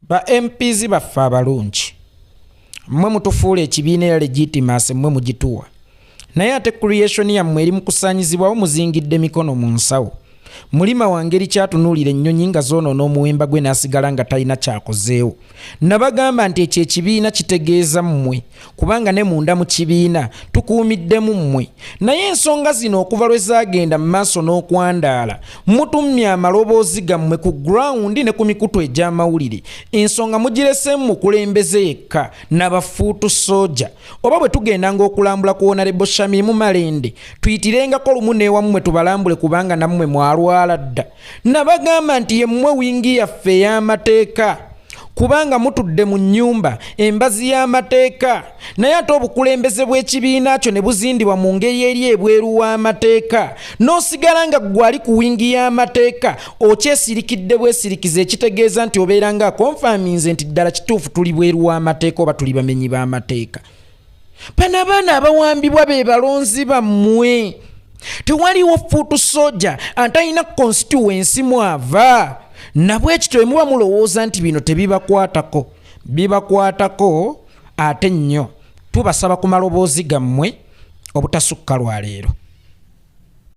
ba MPs baffe abalungi mmwe mutufuula ekibiina ya legitimacy mmwe mugituwa naye ate creation yammwe eri mu kusaanyizibwawo muzingidde mikono mu nsawo mulima wangeri kyatunuulira ennyonyi nga zoonoona omuwemba gwe n'asigala nga talina kyakozeewo nabagamba nti ekyo ekibiina kitegeeza mmwe kubanga ne munda mu kibiina tukuumiddemu mmwe naye ensonga zino okuva lwe zaagenda mu maaso n'okwandaala mutumye amaloboozi gammwe ku ground ne ku mikutu egy'amawulire ensonga mugireseemu mukulembeze yekka n'abafuutu soja oba bwe tugendanga okulambula ku Honorable Shamimu Malende tuyitirengako lumu n'ewammwe tubalambule kubanga nammwe mwalwala dda nabagamba nti yemmwe wingi yaffe ey'amateeka kubanga mutudde mu nnyumba embazi y'amateeka naye ate obukulembeze bw'ekibiina kyo ne buzindibwa mu ngeri eri ebweru w'amateeka n'osigala nga gwali ku wingi y'amateeka okyesirikidde bwesirikiza ekitegeeza nti obeera nga konfaminze nti ddala kituufu tuli bweru w'amateeka oba tuli bamenyi b'amateeka bano abaana abawambibwa be balonzi bammwe tewaliwo fuutu soja antalina constituency mwava nabwe ekitwe muba mulowooza nti bino bibakwatako ate nnyo tubasaba ku maloboozi gammwe obutasukka lwaleero.